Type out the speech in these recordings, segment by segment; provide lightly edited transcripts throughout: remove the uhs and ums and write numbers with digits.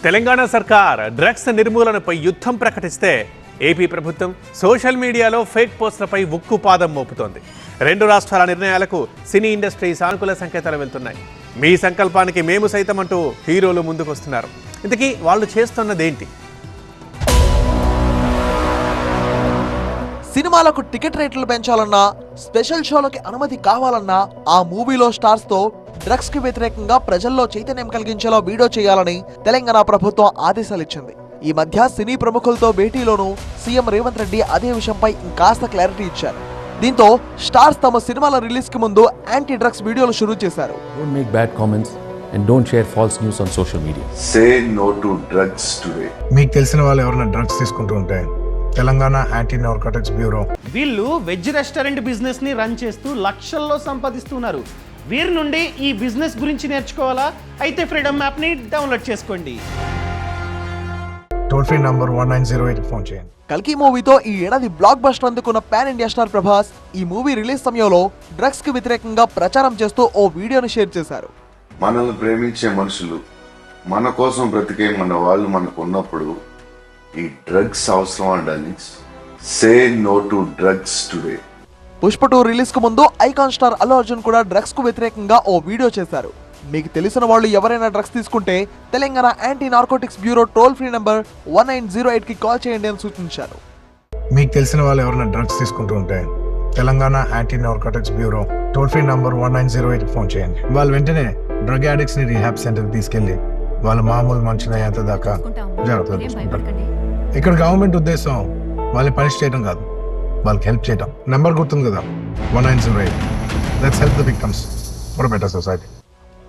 తెలంగాణ సర్కార్ డ్రగ్స్ నిర్మూలనపై యుద్ధం ప్రకటిస్తే ఏపీ ప్రభుత్వం సోషల్ మీడియాలో ఫేక్ పోస్టులపై ఉక్కుపాదం మోపుతోంది. రెండు రాష్ట్రాల నిర్ణయాలకు సినీ ఇండస్ట్రీ సానుకూల సంకేతాలు వెళ్తున్నాయి. మీ సంకల్పానికి మేము సైతం అంటూ హీరోలు ముందుకొస్తున్నారు. ఇంతకీ వాళ్ళు చేస్తున్నదేంటి? సినిమాలకు టికెట్ రేట్లు పెంచాలన్నా, స్పెషల్ షోలకి అనుమతి కావాలన్నా ఆ మూవీలో స్టార్స్ తో డ్రగ్స్ కి వ్యతిరేకంగా ప్రజల్లో చైతన్యం కలిగించేలా వీడియో చేయాలని తెలంగాణ ప్రభుత్వం ఆదేశాలు ఇచ్చింది. ఈ మధ్య సినీ ప్రముఖులతో భేటీలోనూ సీఎం రేవంత్ రెడ్డి అదే విషయంపై ఇంకాస్త క్లారిటీ ఇచ్చారు. దీంతో స్టార్స్ తమ సినిమాల రిలీజ్ కి ముందు యాంటీ డ్రగ్స్ వీడియోలు షురూ చేశారు. Don't make bad comments and don't share false news on social media. Say no to drugs today. మీకు తెలిసిన వాళ్ళు ఎవరైనా డ్రగ్స్ తీసుకుంటూ ఉంటే తెలంగాణ యాంటీ నార్కోటిక్స్ బ్యూరో వీళ్ళు వెజ్ రెస్టారెంట్ బిజినెస్ ని రన్ చేస్తూ లక్షల్లో సంపాదిస్తున్నారు. వీరి నుండి ఈ బిజినెస్ గురించి నేర్చుకోవాలా? అయితే ఫ్రీడమ్ యాప్ ని డౌన్లోడ్ చేసుకోండి. టోల్ ఫ్రీ నంబర్ 1908 ఫోన్ చేయండి. కల్కి మూవీతో ఈ ఏడాది బ్లాక్ బస్టర్ అందుకున్న పాన్ ఇండియా స్టార్ ప్రభాస్ ఈ మూవీ రిలీజ్ సమయంలో డ్రగ్స్ కి వ్యతిరేకంగా ప్రచారం చేస్తూ ఓ వీడియోని షేర్ చేశారు. మనల్ని ప్రేమించే మనుషులు, మన కోసం బ్రతికే మన వాళ్ళు మనకు ఉన్నప్పుడు ఈ డ్రగ్స్ అవసరం అండి. Say no to drugs today. Pushpa 2 release కు ముందు ఐకాన్ స్టార్ అల్లు అర్జున్ కూడా డ్రగ్స్ కు వ్యతిరేకంగా ఓ వీడియో చేశారు. మీకు తెలిసిన వాళ్ళు ఎవరైనా డ్రగ్స్ తీసుకుంటే Telangana anti narcotics bureau toll free number 1908 కి కాల్ చేయండి అని సూచించారు. మీకు తెలిసిన వాళ్ళు ఎవరైనా డ్రగ్స్ తీసుకుంటూ ఉంటే Telangana anti narcotics bureau toll free number 1908 phone చేయండి. వాళ్ళు వెంటనే డ్రగ్ అడిక్ట్స్ ని రీహాబ్ సెంటర్ తీసుకెళ్లి వాళ్ళ మామూలు మనుషులు అయ్యేంత దాకా జాగ్రత్తలు తీసుకుంటారు. ఇక్కడ గవర్నమెంట్ ఉద్దేశం వాళ్ళని పనిష్ చేయడం కాదు, వాళ్ళకి హెల్ప్ చేయడం. నెంబర్ గుర్తుంది కదా, 1908. Let's help the victims for a better society.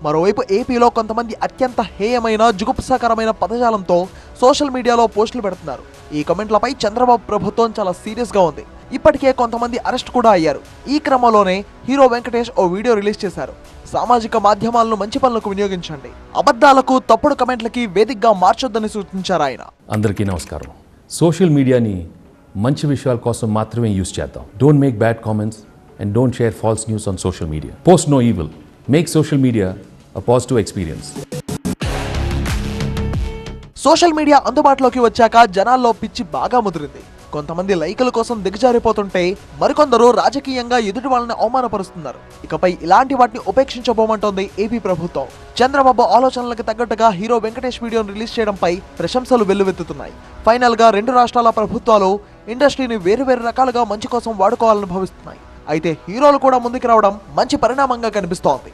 మరోవైపు ఏపీలో కొంతమంది అత్యంత హేయమైన జుగుప్సాకరమైన పదజాలంతో సోషల్ మీడియాలో పోస్టులు పెడుతున్నారు. ఈ కమెంట్లపై చంద్రబాబు ప్రభుత్వం చాలా సీరియస్ గా ఉంది. ఇప్పటికే కొంతమంది అరెస్ట్ కూడా అయ్యారు. ఈ క్రమంలోనే హీరో వెంకటేష్ ఓ వీడియో రిలీజ్ చేశారు. సామాజిక మాధ్యమాలను మంచి పనులకు వినియోగించండి, అబద్ధాలకు తప్పుడు కమెంట్లకి వేదికగా మార్చొద్దని సూచించారు ఆయన. అందరికీ నమస్కారం. సోషల్ మీడియాని మంచి విషయాల కోసం మాత్రమే యూజ్ చేద్దాం. Don't make bad comments and don't share false news on social media. Post no evil. Make social media a positive experience. Social media అందుబాటులోకి వచ్చాక జనాల్లో పిచ్చి బాగా ముదిరింది. కొంతమంది లైకుల కోసం దిగజారిపోతుంటే మరికొందరు రాజకీయంగా ఎదుటి వాళ్ళని అవమానపరుస్తున్నారు. ఇకపై ఇలాంటి వాటిని ఉపేక్షించబోమంటోంది ఏపీ ప్రభుత్వం. చంద్రబాబు ఆలోచనలకు తగ్గట్టుగా హీరో వెంకటేష్ వీడియోను రిలీజ్ చేయడంపై ప్రశంసలు వెల్లువెత్తుతున్నాయి. ఫైనల్ గా రెండు రాష్ట్రాల ప్రభుత్వాలు ఇండస్ట్రీని వేరువేరు రకాలుగా మంచి కోసం వాడుకోవాలని భావిస్తున్నాయి. అయితే హీరోలు కూడా ముందుకు రావడం మంచి పరిణామంగా కనిపిస్తోంది.